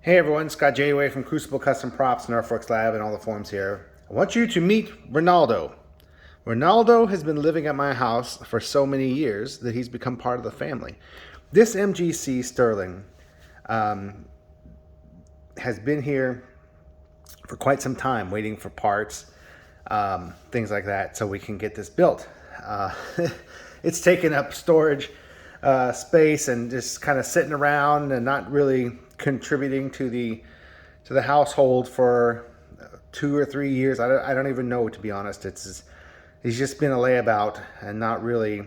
Hey everyone, Scott J. Way from Crucible Custom Props and Artworks Lab and all the forums here. I want you to meet Ronaldo. Ronaldo has been living at my house for so many years that he's become part of the family. This MGC Sterling has been here for quite some time, waiting for parts, things like that, so we can get this built. Uh, it's taken up storage space and just kind of sitting around and not really contributing to the household for 2 or 3 years. I don't even know, to be honest. He's just been a layabout and not really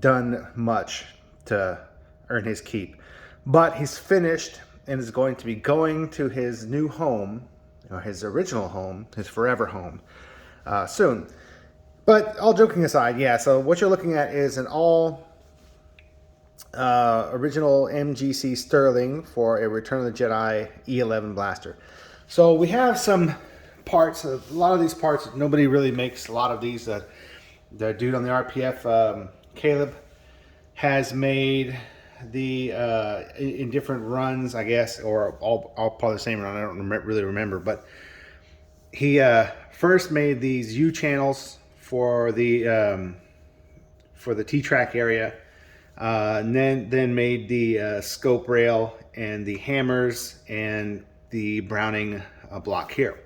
done much to earn his keep. But he's finished and is going to be going to his new home, or his original home, his forever home, soon. But all joking aside, yeah, so what you're looking at is an all original MGC Sterling for a Return of the Jedi E11 blaster. So we have some parts. A lot of these parts, nobody really makes a lot of these. The dude on the RPF, Caleb, has made the in different runs, I guess, or all part of the same run. I don't really remember, but he first made these U channels for the T-track area. And then made the scope rail and the hammers and the Browning block here.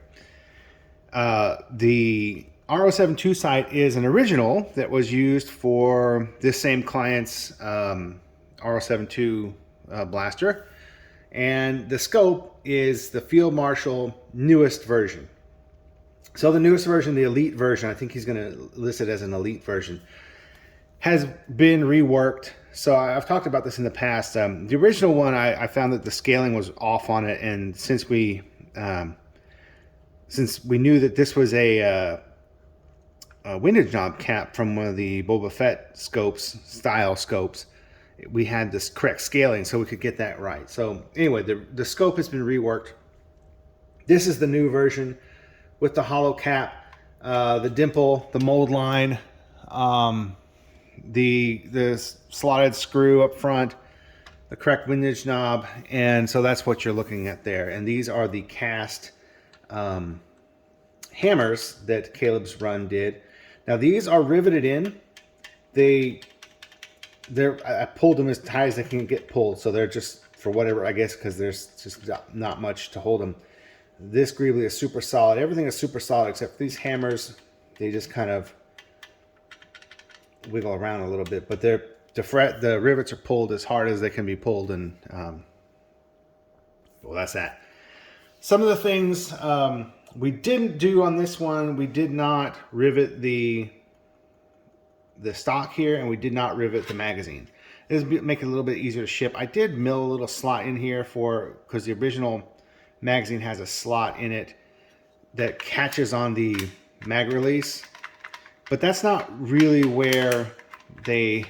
The R072 sight is an original that was used for this same client's R072 blaster. And the scope is the Field Marshal newest version. So the newest version, the elite version, I think he's going to list it as an elite version, has been reworked. So I've talked about this in the past. The original one, I found that the scaling was off on it, and since we knew that this was a windage knob cap from one of the Boba Fett style scopes, we had this correct scaling so we could get that right. So anyway, the scope has been reworked. This is the new version with the hollow cap, the dimple, the mold line, the slotted screw up front, the correct windage knob, and so that's what you're looking at there. And these are the cast hammers that Caleb's run did. Now these are riveted in. I pulled them as tight as they can get pulled, so they're just for whatever, I guess, because there's just not much to hold them. This greebly is super solid. Everything is super solid except for these hammers. They just kind of wiggle around a little bit, but the rivets are pulled as hard as they can be pulled, and well, that's that. Some of the things we didn't do on this one, we did not rivet the stock here, and we did not rivet the magazine. This will make it a little bit easier to ship. I did mill a little slot in here because the original magazine has a slot in it that catches on the mag release. But that's not really where they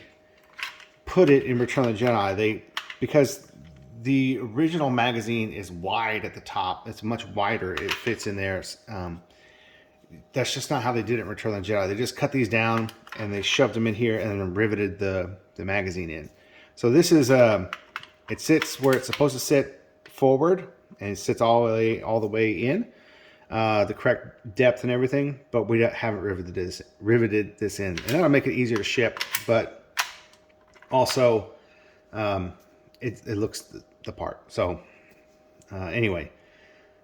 put it in Return of the Jedi. Because the original magazine is wide at the top. It's much wider. It fits in there. That's just not how they did it in Return of the Jedi. They just cut these down and they shoved them in here and then riveted the magazine in. So this is it sits where it's supposed to sit forward, and it sits all the way in. The correct depth and everything, but we haven't riveted this in, and that'll make it easier to ship, but also it looks the part. So anyway,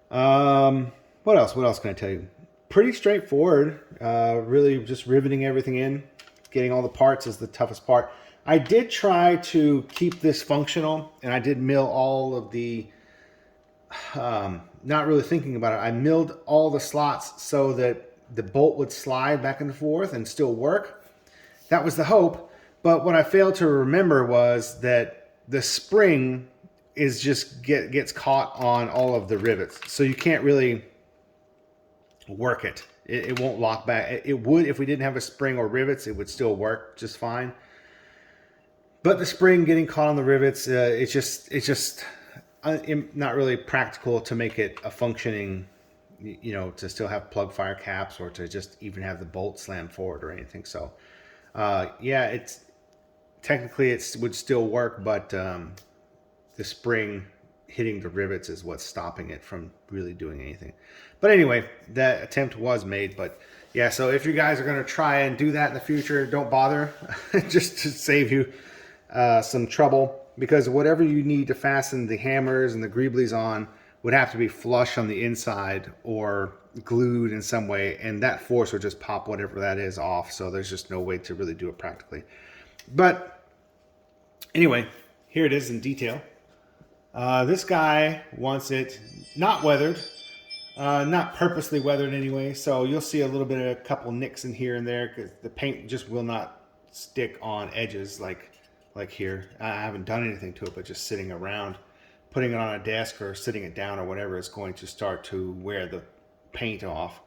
what else can I tell you? Pretty straightforward. Really just riveting everything in. Getting all the parts is the toughest part. I did try to keep this functional, and I did mill all of the not really thinking about it, I milled all the slots so that the bolt would slide back and forth and still work. That was the hope. But what I failed to remember was that the spring gets caught on all of the rivets. So you can't really work it. It won't lock back. It would if we didn't have a spring or rivets, it would still work just fine. But the spring getting caught on the rivets, it's just not really practical to make it a functioning, to still have plug fire caps or to just even have the bolt slammed forward or anything. So yeah, it would still work, but the spring hitting the rivets is what's stopping it from really doing anything. But anyway, that attempt was made. But yeah, so if you guys are going to try and do that in the future, don't bother. Just to save you some trouble, because whatever you need to fasten the hammers and the greeblies on would have to be flush on the inside or glued in some way, and that force would just pop whatever that is off. So there's just no way to really do it practically. But anyway, here it is in detail. This guy wants it not weathered, not purposely weathered anyway. So you'll see a little bit of a couple nicks in here and there because the paint just will not stick on edges like here. I haven't done anything to it, but just sitting around, putting it on a desk or sitting it down or whatever is going to start to wear the paint off.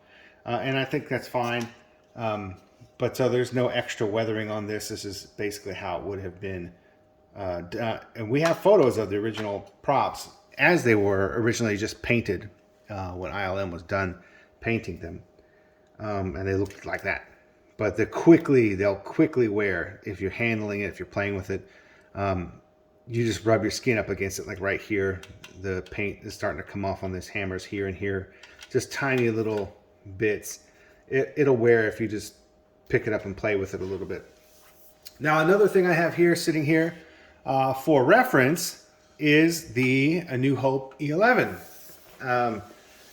And I think that's fine. But so there's no extra weathering on this. This is basically how it would have been. And we have photos of the original props as they were originally just painted when ILM was done painting them. And they looked like that. But they'll quickly wear if you're handling it, if you're playing with it. You just rub your skin up against it, like right here. The paint is starting to come off on these hammers here and here. Just tiny little bits. It'll wear if you just pick it up and play with it a little bit. Now, another thing I have here, sitting here, for reference, is the A New Hope E11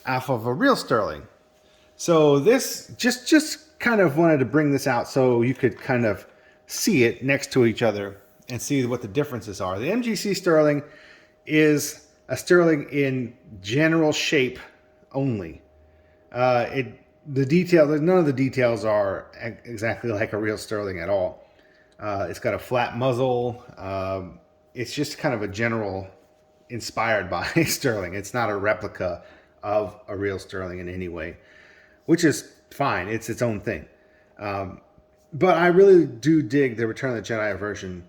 off of a real Sterling. So this just kind of wanted to bring this out so you could kind of see it next to each other and see what the differences are. The MGC Sterling is a Sterling in general shape only. None of the details are exactly like a real Sterling at all. It's got a flat muzzle. It's just kind of a general inspired by Sterling. It's not a replica of a real Sterling in any way, which is fine. It's its own thing. But I really do dig the Return of the Jedi version.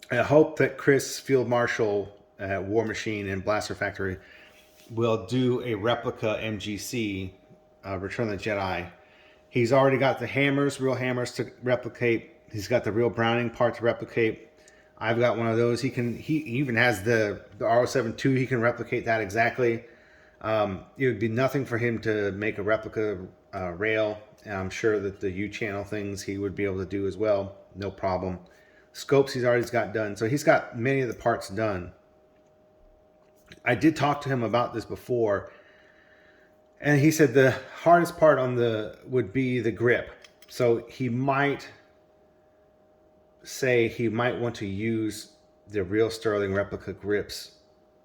I hope that Chris Field Marshal at War Machine and Blaster Factory will do a replica MGC Return of the Jedi. He's already got the hammers, real hammers to replicate. He's got the real Browning part to replicate. I've got one of those. He even has the R07-2. He can replicate that exactly. It would be nothing for him to make a replica rail. And I'm sure that the U-channel things he would be able to do as well. No problem. Scopes he's already got done. So he's got many of the parts done. I did talk to him about this before. And he said the hardest part would be the grip. So he might say he might want to use the real Sterling replica grips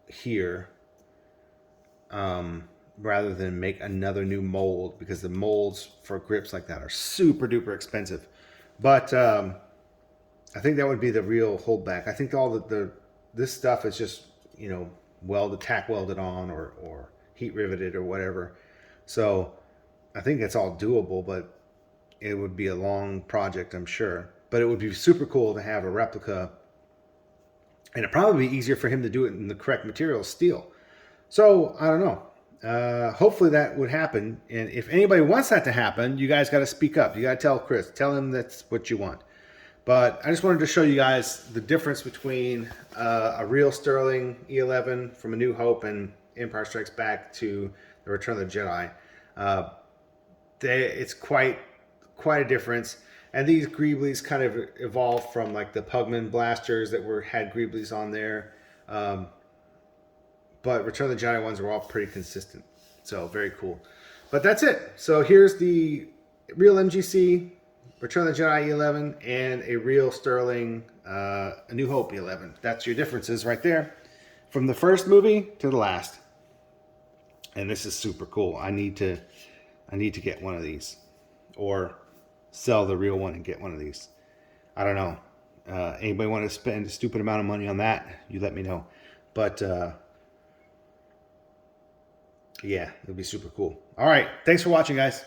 here rather than make another new mold, because the molds for grips like that are super duper expensive. But I think that would be the real holdback. I think all this stuff is just, tack welded on or heat riveted or whatever. So I think it's all doable, but it would be a long project, I'm sure. But it would be super cool to have a replica, and it'd probably be easier for him to do it in the correct material, steel. So I don't know. Hopefully that would happen. And if anybody wants that to happen, you guys got to speak up. You got to tell Chris. Tell him that's what you want. But I just wanted to show you guys the difference between a real Sterling E11 from A New Hope and Empire Strikes Back to the Return of the Jedi. It's quite a difference. And these greeblies kind of evolved from like the Pugman blasters that had greeblies on there. But Return of the Jedi ones were all pretty consistent. So very cool. But that's it. So here's the real MGC, Return of the Jedi E11, and a real Sterling A New Hope E11. That's your differences right there. From the first movie to the last. And this is super cool. I need to get one of these. Or sell the real one and get one of these. I don't know. Anybody want to spend a stupid amount of money on that? You let me know. But yeah, it'll be super cool. All right. Thanks for watching, guys.